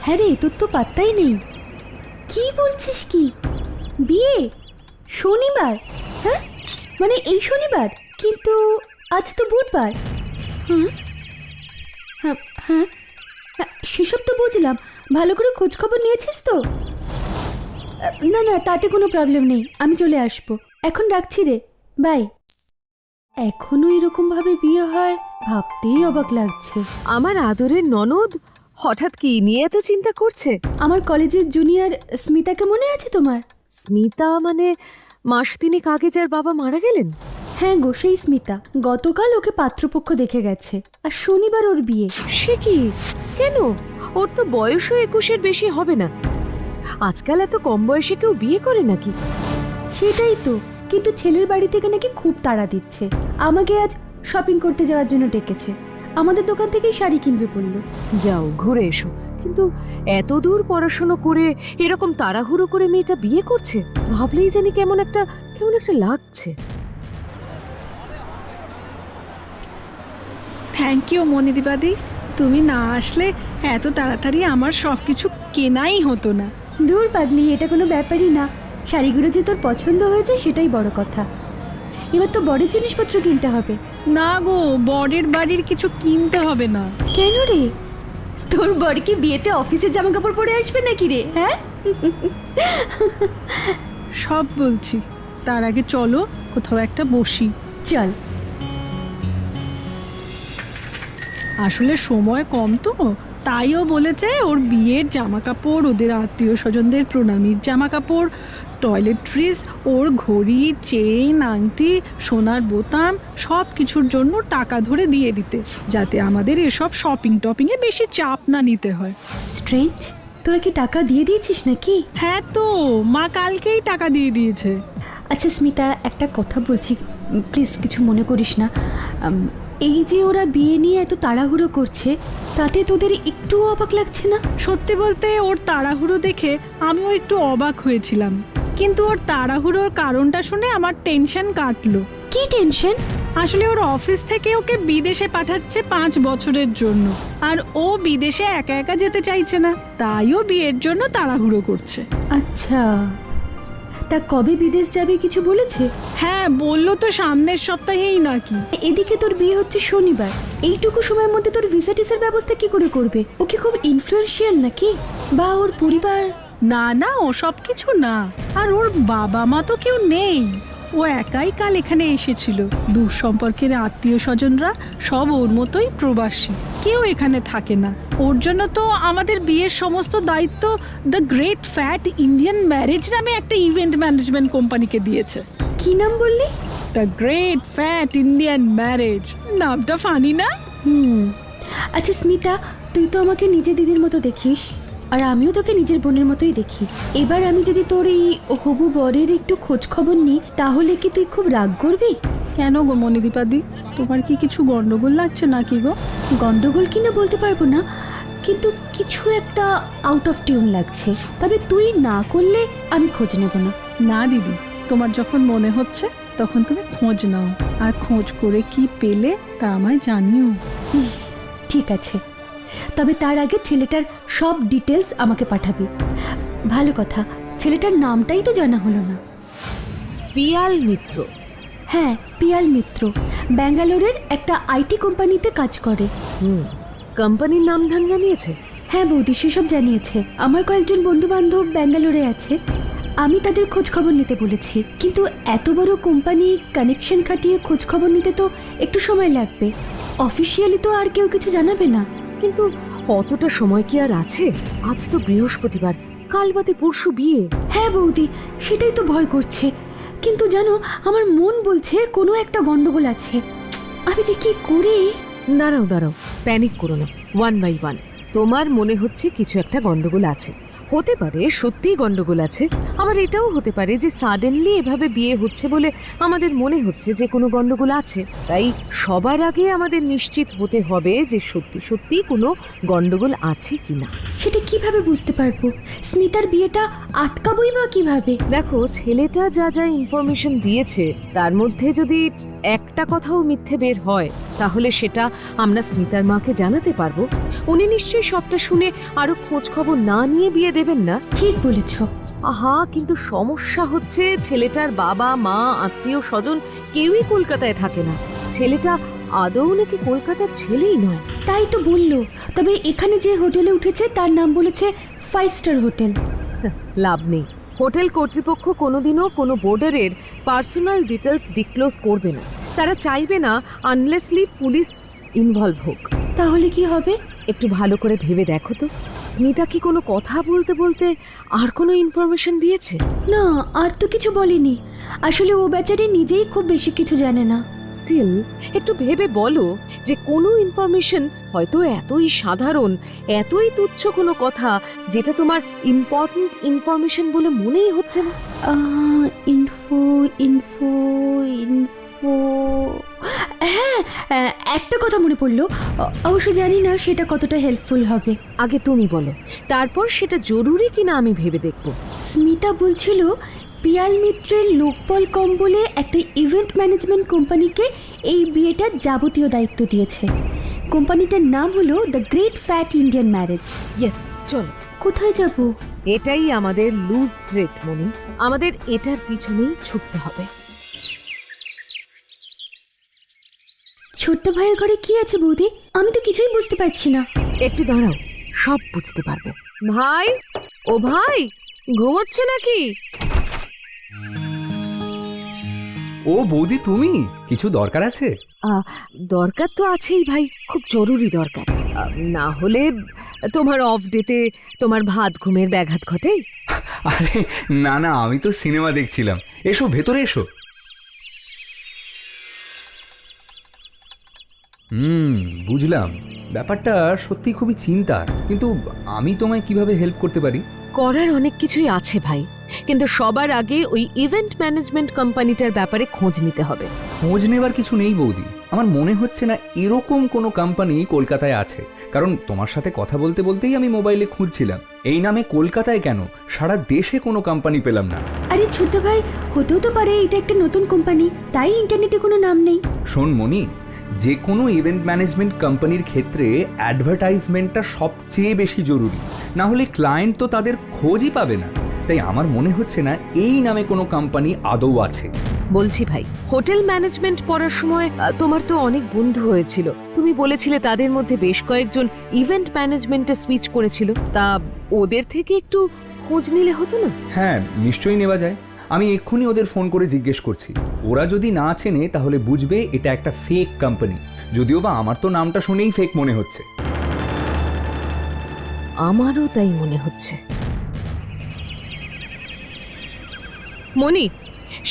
হ্যাঁ রে, তোর তো পাত্তাই নেই। কি বলছিস কি? বিয়ে শনিবার? হ্যাঁ, মানে এই শনিবার? কিন্তু আজ তো বুধবার। হুম, হ্যাঁ হ্যাঁ, সেসব তো বুঝলাম। ভালো করে খোঁজ খবর নিয়েছিস তো? না না, তাতে কোনো প্রবলেম নেই, আমি চলে আসবো। এখন রাখছি রে, বাই। এখনো এরকম ভাবে বিয়ে হয়, ভাবতেই অবাক লাগছে। আমার আদরের ননদ হঠাৎ কি নিয়ে এত চিন্তা করছে? আমার কলেজের জুনিয়র স্মিতাকে মনে আছে তোমার? স্মিতা মানে মাস তিনেক আগে যার বাবা মারা গেলেন? হ্যাঁ গো, সেই স্মিতা। গতকাল ওকে পাত্রপক্ষ দেখে গেছে, আর শনিবার ওর বিয়ে। সে কি? কেন? ওর তো বয়সও 21-এর বেশি হবে না। আজকাল এত কম বয়সে কেউ বিয়ে করে নাকি? সেটাই তো, কিন্তু ছেলের বাড়ি থেকে নাকি খুব তাড়া দিচ্ছে। আমাকে আজ শপিং করতে যাওয়ার জন্য ডেকেছে। আমাদের দোকান থেকেই শাড়ি কিনবে বললো। যাও ঘুরে এসো। কিন্তু এত দূর পড়াশোনা করে এরকম তাড়াহুড়ো করে মেয়েটা বিয়ে করছে, ভাবলেই জানি কেমন একটা লাগছে। থ্যাংক ইউ মনিদিবাদি, তুমি না আসলে এত তাড়াতাড়ি আমার সব কিছু কেনাই হতো না। দূর পাগলি, এটা কোনো ব্যাপারই না। শাড়িগুলো যে তোর পছন্দ হয়েছে সেটাই বড় কথা। এবার তো বড়ের জিনিসপত্র কিনতে হবে। না গো, বরের বাড়ির কিছু কিনতে হবে না। কেন রে? তোর বর কি বিয়েতে অফিসের জামা কাপড় পরে আসবে নাকি রে? হ্যাঁ, সব বলছি, তার আগে চলো কোথাও একটা বসি। চল। আসলে সময় কম তো, তাইও বলেছে ওর বিয়ের জামা কাপড়, ওদের আত্মীয় স্বজনদের প্রণামীর জামা কাপড়, টয়লেট্রিজ, ওর ঘড়ি, চেইন, আংটি, সোনার বোতাম সব কিছুর জন্য টাকা ধরে দিয়ে দিতে, যাতে আমাদের এসব শপিং টপিংয়ে বেশি চাপ না নিতে হয়। স্ট্রেঞ্জ, তোরা কি টাকা দিয়ে দিয়েছিস নাকি? হ্যাঁ তো, মা কালকেই টাকা দিয়ে দিয়েছে। আচ্ছা স্মিতা, একটা কথা বলছি, প্লিজ কিছু মনে করিস না। এই যে ওরা বিয়ে নিয়ে এত তাড়াহুড়ো করছে, তাতে তোদের একটু অবাক লাগছে না? সত্যি বলতে ওর তাড়াহুড়ো দেখে আমিও একটু অবাক হয়েছিলাম, কিন্তু ওর তাড়াহুড়োর কারণটা শুনে আমার টেনশন কাটলো। কি টেনশন? আসলে ওর অফিস থেকে ওকে বিদেশে পাঠাচ্ছে 5 বছরের জন্য, আর ও বিদেশে একা একা যেতে চাইছে না, তাই ও বিয়ের জন্য তাড়াহুড়ো করছে। আচ্ছা, তা কবে বিদেশ যাবে কিছু বলেছে? হ্যাঁ বললো তো, সামনের সপ্তাহেই নাকি। এদিকে তোর বিয়ে হচ্ছে শনিবার, এইটুকু সময়ের মধ্যে তোর ভিসা টিসার ব্যবস্থা কি করে করবে? ও কি খুব ইনফ্লুয়েন্সিয়াল নাকি, বা ওর পরিবার? না না, ও সব কিছু না, আর ওর বাবা মা তো কেউ নেই, ও একাই কাল এখানে এসেছিল। দূর সম্পর্কের আত্মীয় স্বজনরা সব ওর মতোই প্রবাসী, কেউ এখানে থাকে না। ওর জন্য তো আমাদের বিয়ের সমস্ত দায়িত্ব the great fat Indian marriage নামে একটা ইভেন্ট ম্যানেজমেন্ট কোম্পানিকে দিয়েছে। কি নাম বললি? The great fat Indian marriage. নামটা ফানি না? আচ্ছা স্মিতা, তুই তো আমাকে নিজের দিদির মতো দেখিস, আর আমিও তোকে নিজের বোনের মতোই দেখি। এবার আমি যদি তোর এই হবু বরের একটু খোঁজ খবর নিই, তাহলে কি তুই খুব রাগ করবি? কেন গো মনিদীপাদি, তোমার কি কিছু গন্ডগোল লাগছে নাকি গো? গন্ডগোল কিনা বলতে পারবো না, কিন্তু কিছু একটা আউট অফ টিউন লাগছে। তবে তুই না করলে আমি খোঁজ নেব না। না দিদি, তোমার যখন মনে হচ্ছে তখন তুমি খোঁজ নাও, আর খোঁজ করে কি পেলে তা আমায় জানিও। ঠিক আছে, তবে তার আগে ছেলেটার সব ডিটেলস আমাকে পাঠাবি। ভালো কথা, ছেলেটার নামটাই তো জানা হলো না। পিয়াল মিত্র। হ্যাঁ, পিয়াল মিত্র, ব্যাঙ্গালোরের একটা আইটি কোম্পানিতে কাজ করে। কোম্পানির নাম ধান জানিয়েছে? হ্যাঁ বৌদি, সেসব জানিয়েছে। আমার কয়েকজন বন্ধু বান্ধব ব্যাঙ্গালোরে আছে, আমি তাদের খোঁজ খবর নিতে বলেছি। কিন্তু এত বড় কোম্পানি, কানেকশন খাটিয়ে খোঁজ খবর নিতে তো একটু সময় লাগবে। অফিসিয়ালি তো আর কেউ কিছু জানাবে না। কিন্তু অতটা সময় কি আর আছে? আজ তো বৃহস্পতিবার, কাল বাদে পরশু বিয়ে। হ্যাঁ বৌদি, সেটাই তো ভয় করছে। কিন্তু জানো, আমার মন বলছে কোনো একটা গন্ডগোল আছে। আমি যে কি করি। দাঁড়াও, প্যানিক করো না। 1 by 1 তোমার মনে হচ্ছে কিছু একটা গন্ডগোল আছে। হতে পারে সত্যিই গন্ডগোল আছে, আবার এটাও হতে পারে যে সাডেনলি এভাবে বিয়ে হচ্ছে বলে আমাদের মনে হচ্ছে যে কোনো গন্ডগোল আছে। তাই সবার আগে আমাদের নিশ্চিত হতে হবে যে সত্যি সত্যি কোনো গন্ডগোল আছে কিনা। সেটা কিভাবে বুঝতে পারবো? স্মিতার বিয়েটা আটকাবই বা কিভাবে? দেখো, ছেলেটা যা যা ইনফরমেশন দিয়েছে তার মধ্যে যদি একটা কথাও মিথ্যে বের হয় তাহলে সেটা আমরা স্মিতার মাকে জানাতে পারবো। উনি নিশ্চয়ই সবটা শুনে আরো খোঁজ খবর না নিয়ে বিয়ে দেবেন না। ঠিক বলেছো। আহা, কিন্তু সমস্যা হচ্ছে ছেলেটার বাবা মা আত্মীয় স্বজন কেউই কলকাতায় থাকে না। ছেলেটা আদৌ নাকি কলকাতার ছেলেই নয়। তাই তো বললো। তবে এখানে যে হোটেলে উঠেছে তার নাম বলেছে 5 স্টার হোটেল। লাভ নেই, হোটেল কর্তৃপক্ষ কোনোদিনও কোনো বোর্ডারের পার্সোনাল ডিটেলস ডিসক্লোজ করবে না। তারা চাইবে না আনলেসলি পুলিশ ইনভলভ হোক। তাহলে কি হবে? একটু ভালো করে ভেবে দেখো তো, স্মিতা কি কোনো কথা বলতে বলতে আর কোনো ইনফরমেশন দিয়েছে? না, আর তো কিছু বলেনি। আসলে ও বেচারি নিজেই খুব বেশি কিছু জানে না। স্টিল একটু ভেবে বলো যে কোনো ইনফরমেশন হয়তো এতই সাধারণ, এতই তুচ্ছ কোনো কথা যেটা তোমার ইম্পর্ট্যান্ট ইনফরমেশন বলে মনেই হচ্ছে না। ইনফো ইনফো ইনফো হ্যাঁ, একটা কথা মনে পড়লো। অবশ্য জানি না সেটা কতটা হেল্পফুল হবে। আগে তুমি বলো, তারপর সেটা জরুরি কিনা আমি ভেবে দেখব। স্মিতা বলছিল পিয়াল মিত্রের লোকবল কম বলে একটা ইভেন্ট ম্যানেজমেন্ট কোম্পানিকে এই বিয়েটার যাবতীয় দায়িত্ব দিয়েছে। কোম্পানিটার নাম হলো the great fat Indian marriage. Yes, চলো। কোথায় যাব? এটাই আমাদের লুজ থ্রেট মনি, আমাদের এটার পিছনেই ছুটতে হবে। ছোট্ট ভাইয়ের ঘরে কি আছে বৌদি? আমি তো কিছুই বুঝতে পারছি না। একটু দাঁড়াও, সব বুঝতে পারবে। ভাই, ও ভাই, ঘুমোচ্ছ নাকি? ও বৌদি, তুমি কিছু দরকার আছে? দরকার তো আছেই ভাই, খুব জরুরি দরকার। না হলে তোমার অফ ডেতে তোমার ভাত ঘুমের ব্যাঘাত ঘটে। আরে না না, আমি তো সিনেমা দেখছিলাম। এসো ভেতরে এসো। বুঝলাম, ব্যাপারটা সত্যি খুবই চিন্তার। কিন্তু আমি তোমায় কিভাবে হেল্প করতে পারি? করার অনেক কিছুই আছে ভাই, কিন্তু সবার আগে ওই ইভেন্ট ম্যানেজমেন্ট কোম্পানিটার ব্যাপারে খোঁজ নিতে হবে। খোঁজ নেবার কিছু নেই বৌদি, আমার মনে হচ্ছে না এরকম কোনো কোম্পানি কলকাতায় আছে। কারণ তোমার সাথে কথা বলতে বলতেই আমি মোবাইলে খুঁজছিলাম। এই নামে কলকাতায় কেন, সারা দেশে কোনো কোম্পানি পেলাম না। আরে ছোট ভাই, হতেও তো পারে এটা একটা নতুন কোম্পানি, তাই ইন্টারনেটে কোনো নাম নেই। শোন মনি, যে কোনো ইভেন্ট ম্যানেজমেন্ট কোম্পানির ক্ষেত্রে অ্যাডভার্টাইজমেন্টটা সবচেয়ে বেশি জরুরি। না হলে ক্লায়েন্ট তো তাদের খোঁজই পাবে না। তাই আমার মনে হচ্ছে না এই নামে কোনো কোম্পানি আদৌ আছে। বলছি ভাই, হোটেল ম্যানেজমেন্ট পড়ার সময় তোমার তো অনেক বন্ধু হয়েছিল, তুমি বলেছিলে তাদের মধ্যে বেশ কয়েকজন ইভেন্ট ম্যানেজমেন্টে সুইচ করেছিল। তা ওদের থেকে একটু খোঁজ নিলে হতো না? হ্যাঁ, নিশ্চয়ই নেওয়া যায়। আমি এক্ষুনি ওদের ফোন করে জিজ্ঞেস করছি। ওরা যদি না চেনে তাহলে বুঝবে এটা একটা ফেক কোম্পানি। যদিও বা আমার তো নামটা শুনেই ফেক মনে হচ্ছে। আমারও তাই মনে হচ্ছে। মনি,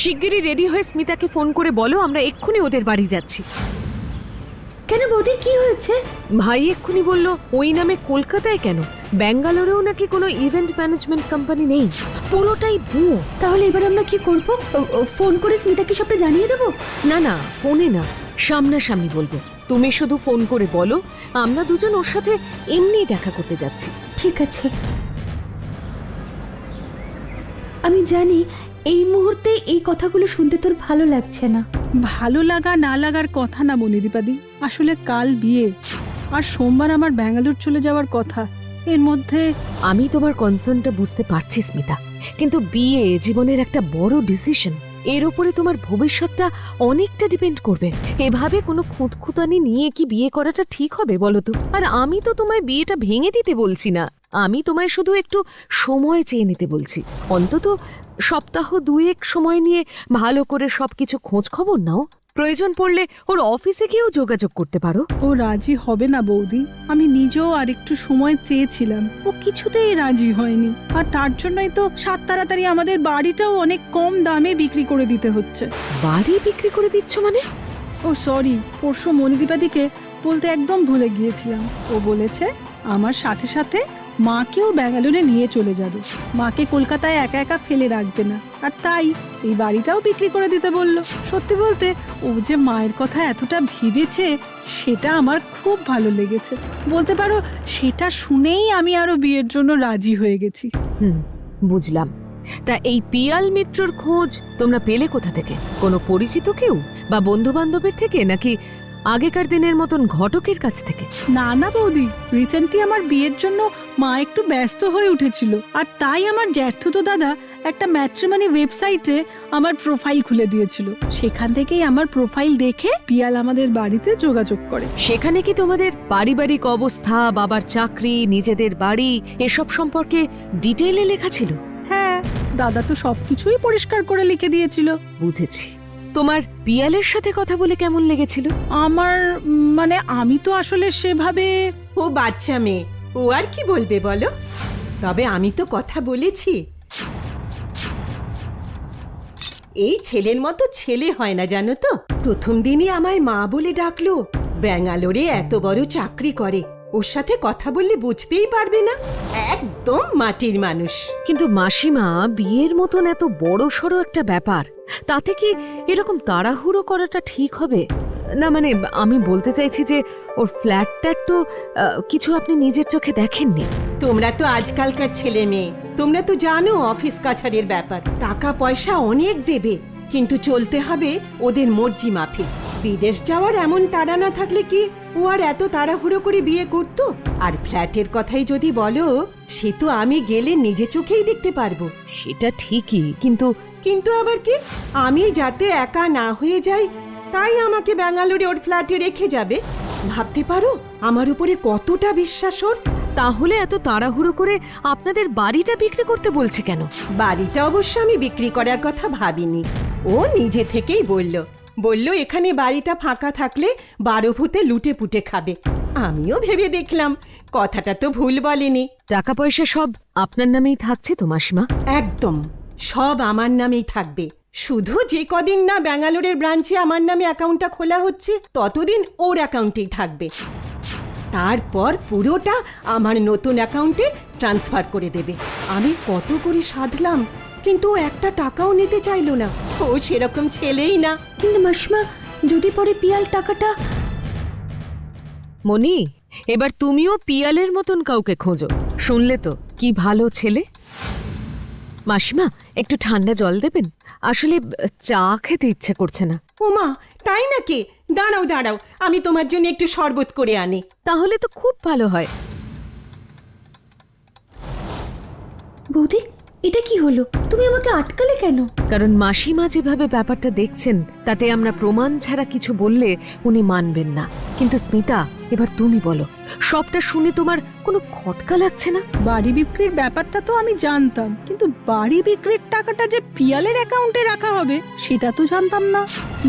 শিগগিরই রেডি হয়ে স্মিতাকে ফোন করে বলো আমরা এক্ষুনি ওদের বাড়ি যাচ্ছি। কেন বৌদি, কি হয়েছে? ভাই এক্ষুনি বলল ওই নামে কলকাতায় কেন, ব্যাঙ্গালোরেও নাকি কোনো ইভেন্ট ম্যানেজমেন্ট কোম্পানি নেই, পুরোটাই ভুয়ো। তাহলে এবার আমরা কি করব? ফোন করে স্মিতাকে সবটা জানিয়ে দেবো? না না, ফোনে না, সামনাসামনি বলবো। তুমি শুধু ফোন করে বলো আমরা দুজন ওর সাথে এমনি দেখা করতে যাচ্ছি। ঠিক আছে। আমি জানি এই মুহূর্তে এই কথাগুলো শুনতে তোর ভালো লাগছে না। ভালো লাগা না লাগার কথা না মনিদীপাদি, আসলে কাল বিয়ে আর সোমবার আমার ব্যাঙ্গালোর চলে যাওয়ার কথা। এর মধ্যে আমি তোমার কনসার্নটা বুঝতে পারছি স্মিতা, কিন্তু বিয়ে জীবনের একটা বড় ডিসিশন। এর উপরে তোমার ভবিষ্যৎটা অনেকটা ডিপেন্ড করবে। এভাবে কোনো খুঁতখুঁতানি নিয়ে কি বিয়ে করাটা ঠিক হবে বলো তো? আর আমি তো তোমায় বিয়েটা ভেঙে দিতে বলছি না, আমি তোমায় শুধু একটু সময় চেয়ে নিতে বলছি। অন্তত সপ্তাহ 2-1 সময় নিয়ে ভালো করে সবকিছু খোঁজ খবর নাও। প্রয়োজন পড়লে ওর অফিসে গিয়েও যোগাযোগ করতে পারো। ও রাজি হবে না বৌদি, আমি নিজেও আর একটু সময় চেয়েছিলাম, ও কিছুতেই রাজি হয়নি। আর তার জন্যই তো সাত তাড়াতাড়ি আমাদের বাড়িটাও অনেক কম দামে বিক্রি করে দিতে হচ্ছে। বাড়ি বিক্রি করে দিচ্ছ মানে? ও সরি, পরশু মনিদীপাদিকে বলতে একদম ভুলে গিয়েছিলাম। ও বলেছে আমার সাথে সাথে মাকেও ব্যাঙ্গালোরে নিয়ে চলে যাবে, মাকে কলকাতায় একা একা ফেলে রাখবে না। আর তাই এই বাড়িটাও বিক্রি করে দিতে বলল। সত্যি বলতে ও যে মায়ের কথা এতটা ভেবেছে সেটা আমার খুব ভালো লেগেছে। বলতে পারো সেটা শুনেই আমি আরো বিয়ের জন্য রাজি হয়ে গেছি। বুঝলাম। তা এই পিয়াল মিত্রর খোঁজ তোমরা পেলে কোথা থেকে? কোনো পরিচিত কেউ বা বন্ধু বান্ধবের থেকে, নাকি আগেকার দিনের মতন ঘটকের কাছ থেকে? না না বৌদি, রিসেন্টলি আমার বিয়ের জন্য মা একটু ব্যস্ত হয়ে উঠেছিল, আর তাই আমার জ্যাঠতুতো দাদা একটা ম্যাট্রিমনি ওয়েবসাইটে আমার প্রোফাইল খুলে দিয়েছিল। সেখান থেকেই আমার প্রোফাইল দেখে পিয়াল আমাদের বাড়িতে যোগাযোগ করে। সেখানে কি তোমাদের পারিবারিক অবস্থা, বাবার চাকরি, নিজেদের বাড়ি এসব সম্পর্কে ডিটেইলে লেখা ছিল? হ্যাঁ, দাদা তো সবকিছুই পরিষ্কার করে লিখে দিয়েছিল। বুঝেছি। তোমার পিয়ালের সাথে কথা বলে কেমন লেগেছিল? আমার মানে আমি তো আসলে সেভাবে ও বাচ্চা মেয়ে, ও আর কি বলবে বলো। তবে আমি তো কথা বলেছি। এই ছেলের মতো ছেলে হয় না জানো তো। প্রথম দিনই আমায় মা বলে ডাকলো। ব্যাঙ্গালোরে এত বড় চাকরি করে, ওর সাথে কথা বললে বুঝতেই পারবে না, একদম মাটির মানুষ। কিন্তু মাসিমা, বিয়ের মতন এত বড় সড়ো একটা ব্যাপার, তাতে কি এরকম তাড়াহুড়ো করাটা ঠিক হবে? না মানে আমি বলতে চাইছি যে ওর ফ্ল্যাটটার তো কিছু আপনি নিজের চোখে দেখেননি। তোমরা তো আজকালকার ছেলে মেয়ে, তোমরা তো জানো অফিস কাছারির ব্যাপার। টাকা পয়সা অনেক দেবে, কিন্তু চলতে হবে ওদের মর্জি মাফিক। বিদেশ যাওয়ার এমন তাড়া না থাকলে কি ও আর এত তাড়াহুড়ো করে বিয়ে করতো? আর ফ্ল্যাটের কথাই যদি বলো, সে তো আমি গেলে নিজে চোখেই দেখতে পারবো। সেটা ঠিকই, কিন্তু কিন্তু আবার কি, আমি যাতে একা না হয়ে যাই তাই আমাকে ব্যাঙ্গালোরে ওর ফ্ল্যাটে রেখে যাবে। ভাবতে পারো আমার উপরে কতটা বিশ্বাস ওর। তাহলে এত তাড়াহুড়ো করে আপনাদের বাড়িটা বিক্রি করতে বলছে কেন? বাড়িটা অবশ্য আমি বিক্রি করার কথা ভাবিনি। ও নিজে থেকেই বলল এখানে বাড়িটা ফাঁকা থাকলে 12 ভূতে লুটে পুটে খাবে। আমিও ভেবে দেখলাম কথাটা তো ভুল বলেনি। টাকা পয়সা সব আপনার নামেই থাকছে তো মাসিমা? একদম সব আমার নামেই থাকবে। শুধু যে কদিন না ব্যাঙ্গালোরের ব্রাঞ্চে আমার নামে অ্যাকাউন্টটা খোলা হচ্ছে, ততদিন ওর অ্যাকাউন্টেই থাকবে। তারপর পুরোটা আমার নতুন অ্যাকাউন্টে ট্রান্সফার করে দেবে। আমি কত করে সাধলাম, কিন্তু ও একটা টাকাও নিতে চাইলো না। ও সেরকম ছেলেই না। কিন্তু মাসিমা, যদি পরে পিয়াল টাকাটা... মনি, এবার তুমিও পিয়ালের মতন কাউকে খোঁজো। শুনলে তো কি ভালো ছেলে। মাসিমা, একটু ঠান্ডা জল দেবেন? আসলে চা খেতে ইচ্ছে করছে না। ওমা, তাই নাকি? দাঁড়াও, আমি তোমার জন্য একটু শরবত করে আনি। তাহলে তো খুব ভালো হয়। বৌদি, এটা কি হলো? তুমি আমাকে আটকালে কেন? কারণ মাসিমা যেভাবে ব্যাপারটা দেখছেন, তাতে আমরা প্রমাণ ছাড়া কিছু বললে উনি মানবেন না। কিন্তু স্মিতা, এবার তুমি বলো, সবটা শুনে তোমার কোনো খটকা লাগছে না? বাড়ি বিক্রির ব্যাপারটা তো আমি জানতাম, কিন্তু বাড়ি বিক্রির টাকাটা যে পিয়ালের অ্যাকাউন্টে রাখা হবে সেটা তো জানতাম না।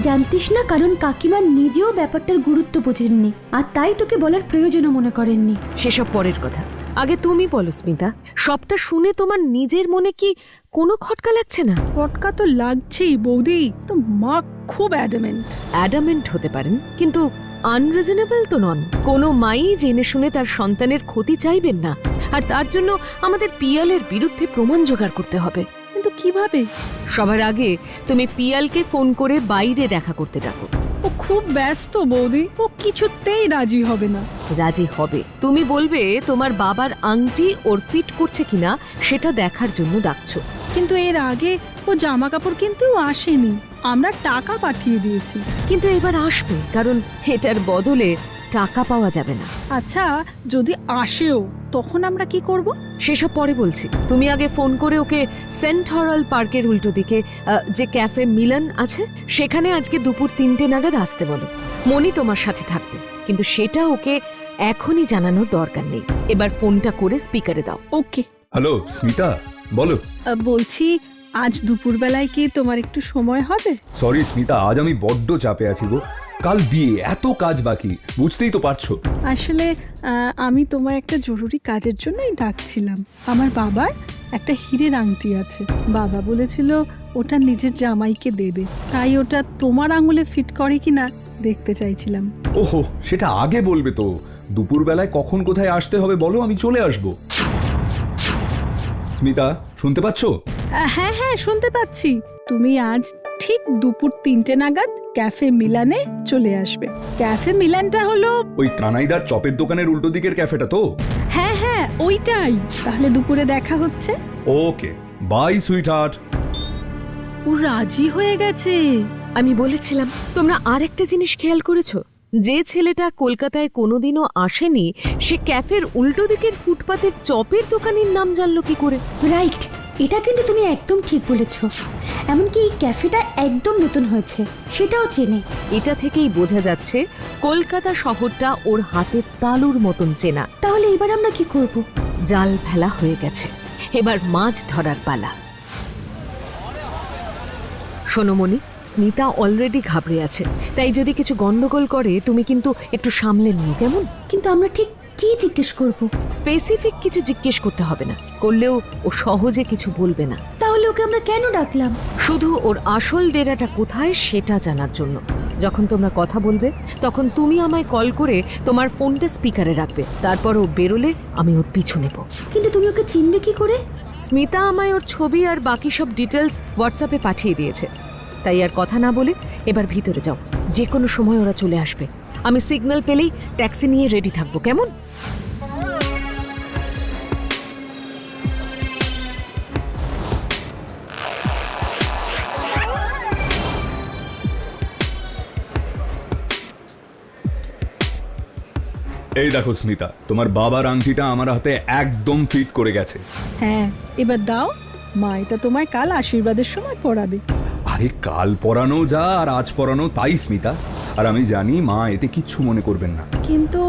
জানতিস না, কারণ কাকিমা নিজেও ব্যাপারটার গুরুত্ব বোঝেননি, আর তাই তোকে বলার প্রয়োজনও মনে করেননি। সেসব পরের কথা, আগে তুমি বলো স্মিতা, সবটা শুনে তোমার নিজের মনে কি কোনো খটকা লাগছে না? খটকা তো লাগছেই বৌদি, তো মা খুব অ্যাডামেন্ট হতে পারেন, কিন্তু আনরিজনেবল তো নন। কোনো মাই জেনে শুনে তার সন্তানের ক্ষতি চাইবেন না, আর তার জন্য আমাদের পিয়ালের বিরুদ্ধে প্রমাণ জোগাড় করতে হবে। কিন্তু কিভাবে? সবার আগে তুমি পিয়ালকে ফোন করে বাইরে দেখা করতে ডাকো। ও খুব ব্যস্ত বৌদি, ও কিছুতেই রাজি হবে না। রাজি হবে, তুমি বলবে তোমার বাবার আংটি ওর ফিট করছে কিনা সেটা দেখার জন্য ডাকছো। কিন্তু এর আগে ও জামা কাপড় কিনতেও আসেনি, আমরা টাকা পাঠিয়ে দিয়েছি। কিন্তু এবার আসবে, কারণ এটার বদলে টাকা পাওয়া যাবে না। আচ্ছা, যদি আসেও তখন আমরা কি করব? সেসব পরে বলছি। তুমি আগে ফোন করে ওকে সেন্ট হরাল পার্কের উল্টো দিকে যে ক্যাফে মিলন আছে, সেখানে আজকে দুপুর 3টে নাগাদ আসতে বলো। মনি তোমার সাথে থাকবে, কিন্তু সেটা ওকে এখনই জানানোর দরকার নেই। এবার ফোনটা করে স্পিকারে দাও। ওকে। হ্যালো স্মিতা, বলো। বলছি, আজ দুপুরবেলায় কি তোমার একটু সময় হবে? সরি স্মিতা, আজ আমি বড্ড চাপে আছি গো। কাল বিয়ে, এত কাজ বাকি, বুঝতেই তো পারছো। আসলে আমি তোমায় একটা জরুরি কাজের জন্যই ডাকছিলাম। আমার বাবার একটা হীরের আংটি আছে, বাবা বলেছিল ওটা নিজের জামাইকে দেবে, তাই ওটা তোমার আঙুলে ফিট করে কিনা দেখতে চাইছিলাম। ওহো, সেটা আগে বলবে তো। দুপুরবেলায় কখন কোথায় আসতে হবে বলো, আমি চলে আসবো। স্মিতা, শুনতে পাচ্ছো? হ্যাঁ হ্যাঁ, শুনতে পাচ্ছি। তুমি আজ ঠিক দুপুর 3টে নাগাদ ক্যাফে মিলানে চলে আসবে। ক্যাফে মিলানটা হলো ওই কানাইদার চপের দোকানের উল্টো দিকের ক্যাফেটা তো? হ্যাঁ হ্যাঁ, ওইটাই। তাহলে দুপুরে দেখা হচ্ছে। ওকে, বাই সুইট হার্ট। ও রাজি হয়ে গেছে। আমি বলেছিলাম। তোমরা আর একটা জিনিস খেয়াল করেছো? যে ছেলেটা কলকাতায় কোনোদিনও আসেনি সে ক্যাফের উল্টো দিকের ফুটপাতের চপের দোকানের নাম জানলো কি করে? রাইট, এটা কিন্তু তুমি একদম ঠিক বলেছ। এমনকি এই ক্যাফেটা একদম নতুন হয়েছে, সেটাও চেনে। এটা থেকেই বোঝা যাচ্ছে কলকাতা শহরটা ওর হাতের তালুর মতন চেনা। তাহলে এবার আমরা কি করব? জাল ফেলা হয়ে গেছে, এবার মাছ ধরার পালা। সোনমণি, স্মিতা অলরেডি ঘাবড়ে আছে, তাই যদি কিছু গন্ডগোল করে তুমি কিন্তু একটু সামলে নিও, কেমন? কিন্তু আমরা ঠিক কি জিজ্ঞেস করব? স্পেসিফিক কিছু জিজ্ঞেস করতে হবে না, করলেও ও সহজে কিছু বলবে না। তাহলে ওকে আমরা কেন ডাকলাম? শুধু ওর আসল ডেরাটা কোথায় সেটা জানার জন্য। যখন তোমরা কথা বলবে তখন তুমি আমায় কল করে তোমার ফোনটা স্পিকারে রাখবে, তারপর ও বেরোলে আমি ওর পিছু নেব। কিন্তু তুমি ওকে চিনবে কি করে? স্মিতা আমায় ওর ছবি আর বাকি সব ডিটেলস হোয়াটসঅ্যাপে পাঠিয়ে দিয়েছে, তাই আর কথা না বলে এবার ভিতরে যাও। যে কোনো সময় ওরা চলে আসবে, আমি সিগন্যাল পেলেই ট্যাক্সি নিয়ে রেডি থাকবো, কেমন? এই দেখো স্মিতা, তোমার বাবার আংটিটা আমার হাতে একদম ফিট করে গেছে। হ্যাঁ, এবার দাও, মা এটা তোমায় কাল আশীর্বাদের সময় পড়াবে। আরে কাল পরানো যা আর আজ পরানো তাই স্মিতা, আর আমি জানি মা এতে কিচ্ছু মনে করবেন না। কিন্তু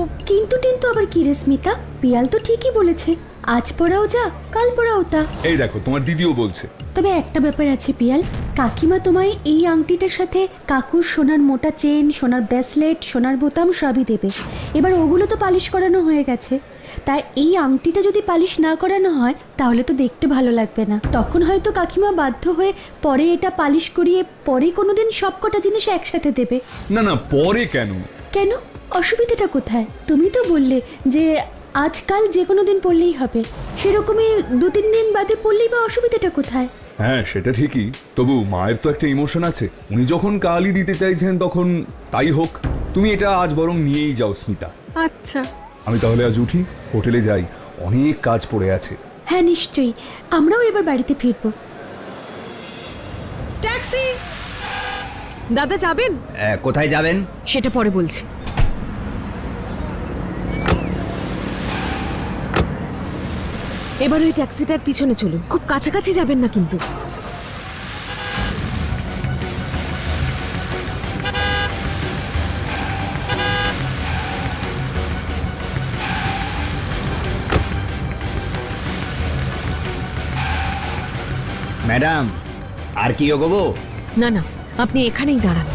কিন্তু আবার কি রে স্মিতা? পিয়াল তো ঠিকই বলেছে, আজ পড়াও যা কাল পড়াও তা। এই দেখো তোমার দিদিও বলছে। তবে একটা ব্যাপার আছে পিয়াল, কাকিমা তোমায় এই আংটিটার সাথে কাকুর সোনার মোটা চেন, সোনার ব্রেসলেট, সোনার বোতাম সবই দেবে। এবার ওগুলো তো পালিশ করানো হয়ে গেছে, তাই এই আংটিটা যদি পালিশ না করানো হয় তাহলে তো দেখতে ভালো লাগবে না। তখন হয়তো কাকিমা বাধ্য হয়ে পরে এটা পালিশ করিয়ে পরে কোনোদিন সবকটা জিনিস একসাথে দেবে। না না, পরে কেন? কেন? অসুবিধাটা কোথায়? তুমি তো বললে যে আজকাল যে কোনো দিন পড়লেই হবে, সেরকমই 2-3 দিন বাদে পড়লেই বা অসুবিধাটা কোথায়? হ্যাঁ সেটা ঠিকই, তবু মায়ের তো একটা ইমোশন আছে, উনি যখন কালই দিতে চাইছেন তখন তাই হোক। তুমি এটা আজ বরং নিয়েই যাও স্মিতা। আচ্ছা, আমি তাহলে আজ উঠি, হোটেলে যাই, অনেক কাজ পড়ে আছে। হ্যাঁ নিশ্চয়ই, আমরাও এবার বাড়িতে ফিরবো। ট্যাক্সি! দাদা যাবেন? কোথায় যাবেন? সেটা পরে বলছি। এবার ওই ট্যাক্সিটার পিছনে চলুন, খুব কাছাকাছি যাবেন না কিন্তু। ম্যাডাম, আর কি এগোবো? না না, আপনি এখানেই দাঁড়ান।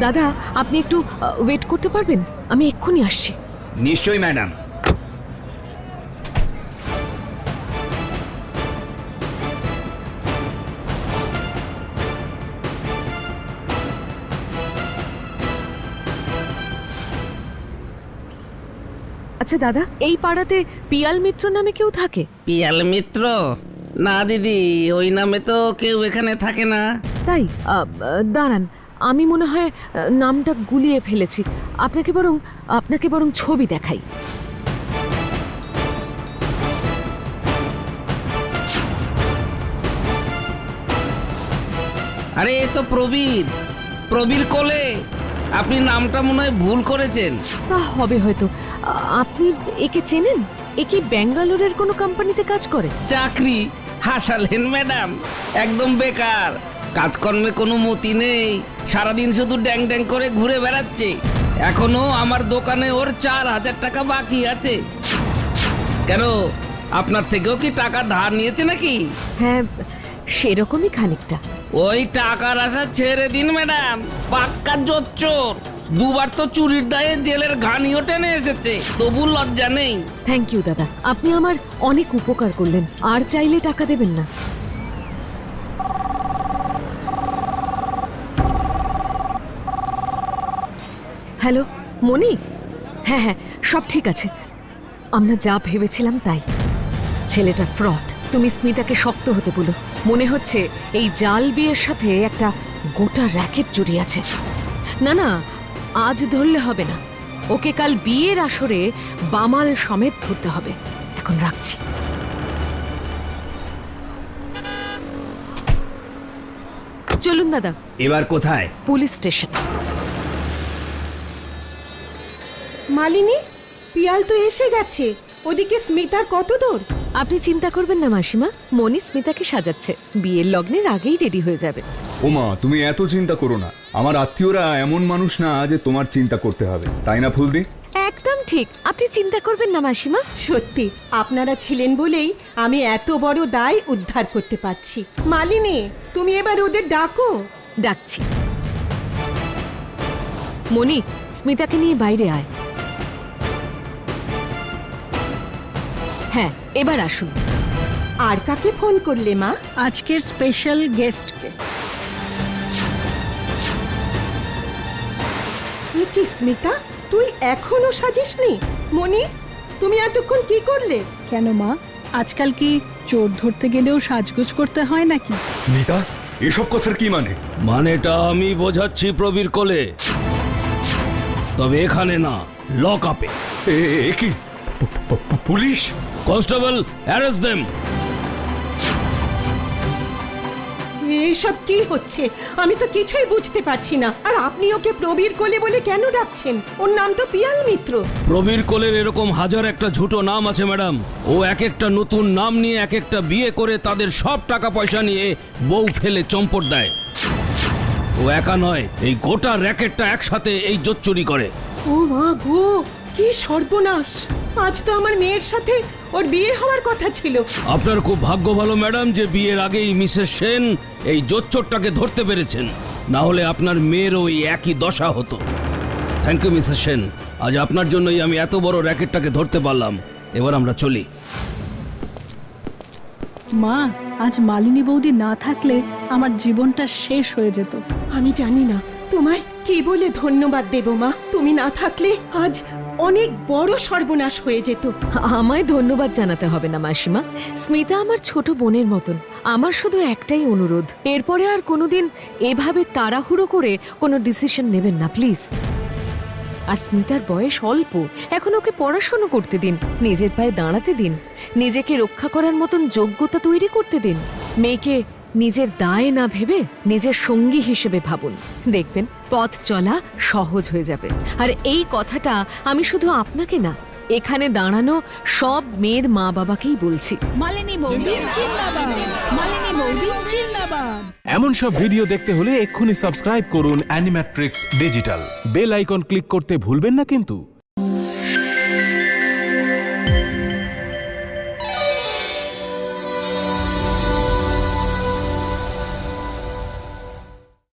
দাদা, আপনি একটু ওয়েট করতে পারবেন? আমি এক্ষুনি আসছি। নিশ্চয়ই ম্যাডাম। আচ্ছা দাদা, এই পাড়াতে পিয়াল মিত্র নামে কেউ থাকে? পিয়াল মিত্র? না দিদি, ওই নামে তো কেউ এখানে থাকে না। তাই? দাঁড়ান, আমি মনে হয় নামটা গুলিয়ে ফেলেছি। আপনাকে বরং ছবি দেখাই। আরে এ তো প্রবীর, প্রবীর কোলে। আপনি নামটা মনে হয় ভুল করেছেন। তা হবে হয়তো। আপনি একে চেনেন? এ কি ব্যাঙ্গালোরের কোনো কোম্পানিতে কাজ করে? চাকরি হাসালেন ম্যাডাম, একদম বেকার, কাজকর্মে কোনো মতি নেই, সারাদিন শুধু ড্যাং ড্যাং করে ঘুরে বেড়াচ্ছে। এখনো আমার দোকানে ওর 4,000 টাকা বাকি আছে। কেন, আপনার থেকেও কি টাকা ধার নিয়েছে নাকি? হ্যাঁ, সেরকমই খানিকটা। ওই টাকার আশা ছেড়ে দিন ম্যাডাম, পাক্কা জোচ্চোর। 2বার তো চুরির দায়ে জেলের ঘানিও টেনে এসেছে, তবু লজ্জা নেই। থ্যাংক ইউ দাদা, আপনি আমার অনেক উপকার করলেন। আর চাইলে টাকা দেবেন না। হ্যালো মনি? হ্যাঁ হ্যাঁ, সব ঠিক আছে। আমরা যা ভেবেছিলাম তাই। ছেলেটা ফ্রড। তুমি স্মিতাকে শক্ত হতে বলো। মনে হচ্ছে এই জাল বিয়ের সাথে একটা গোটা র্যাকেট জড়িয়ে আছে। না না, আজ ধরলে হবে না, ওকে কাল বিয়ের আসরে বামাল সমেত ধরতে হবে। এখন রাখছি। চলুন দাদা, এবার কোথায়? Police station. মালিনী, পিয়াল তো এসে গেছে। ওদিকে স্মিতার কত দূর? আপনি চিন্তা করবেন না মাসিমা, মনি স্মিতাকে সাজাচ্ছে, বিয়ের লগ্নের আগেই রেডি হয়ে যাবে। ওমা, তুমি এত চিন্তা করো না। আমার আত্মীয়রা এমন মানুষ না যে তোমার চিন্তা করতে হবে, তাই না ফুলদি? একদম ঠিক, আপনি চিন্তা করবেন না মাসিমা। সত্যি আপনারা ছিলেন বলেই আমি এত বড় দায় উদ্ধার করতে পারছি। মালিনী, তুমি এবার ওদের ডাকো। ডাকছি। মনি, স্মিতাকে নিয়ে বাইরে আয়। হ্যাঁ, এবার আসুন। আর কাকে ফোন করলে মা? আজকের স্পেশাল গেস্টকে। এ কি স্মিতা, তুই এখনো সাজিসনি? মনি, তুমি এতক্ষণ কি করলে? কেন মা, আজকাল কি চোর ধরতে গেলেও সাজগোজ করতে হয় নাকি? স্মিতা, এসব কথার কি মানে? মানেটা আমি বোঝাচ্ছি প্রবীর কোলে, তবে এখানে না, লক আপে। এ কি পুলিশ? Constable, arrest them. এসব কি হচ্ছে? আমি তো কিছুই বুঝতে পারছি না। আর আপনি ওকে প্রবীর কোলে বলে কেন ডাকছেন? ওর নাম তো পিয়াল মিত্র। প্রবীর কোলের এরকম হাজার একটা ঝুটো নাম আছে ম্যাডাম। ও এক একটা নতুন নাম নিয়ে এক একটা বিয়ে করে তাদের সব টাকা পয়সা নিয়ে বউ ফেলে চম্পট দেয়। ও একা নয়, এই গোটা র্যাকেটটা একসাথে এই জোচ্চুরি করে। ও মা গো, কি সর্বনাশ! আজ তো আমার মেয়ের সাথে ওর বিয়ে হওয়ার কথা ছিল। আপনার খুব ভাগ্য ভালো ম্যাডাম যে বিয়ের আগেই মিসেস সেন এই জোচ্চোরটাকে ধরতে পেরেছেন, না হলে আপনার মেয়েরও ওই একই দশা হতো। থ্যাংক ইউ মিসেস সেন, আজ আপনার জন্যই আমি এত বড় র্যাকেটটাকে ধরতে পারলাম। এবার আমরা চলি। মা, আজ মালিনী বৌদি না থাকলে আমার জীবনটা শেষ হয়ে যেত। আমি জানি না তোমায় কি বলে ধন্যবাদ দেব মা। তুমি না থাকলে আজ অনেক বড় সর্বনাশ হয়ে যেত। আমায় ধন্যবাদ জানাতে হবে না মাসিমা, স্মিতা আমার ছোট বোনের মতন। আমার শুধু একটাই অনুরোধ, এরপরে আর কোনোদিন এভাবে তাড়াহুড়ো করে কোনো ডিসিশন নেবেন না প্লিজ। আর স্মিতার বয়স অল্প, এখন ওকে পড়াশোনা করতে দিন, নিজের পায়ে দাঁড়াতে দিন, নিজেকে রক্ষা করার মতন যোগ্যতা তৈরি করতে দিন। মেয়েকে নিজের দায় না ভেবে নিজের সঙ্গী হিসেবে ভাবুন, দেখবেন পথ চলা সহজ হয়ে যাবে। আর এই কথাটা আমি শুধু আপনাকে না, এখানে দাঁড়ানো সব মেয়ের মা বাবাকেই বলছি। মালিনী বৌদি জিন্দাবাদ, মালিনী বৌদি জিন্দাবাদ। এমন সব ভিডিও দেখতে হলে এক্ষুনি সাবস্ক্রাইব করুন Animatrix Digital. Bell icon click করতে ভুলবেন না কিন্তু।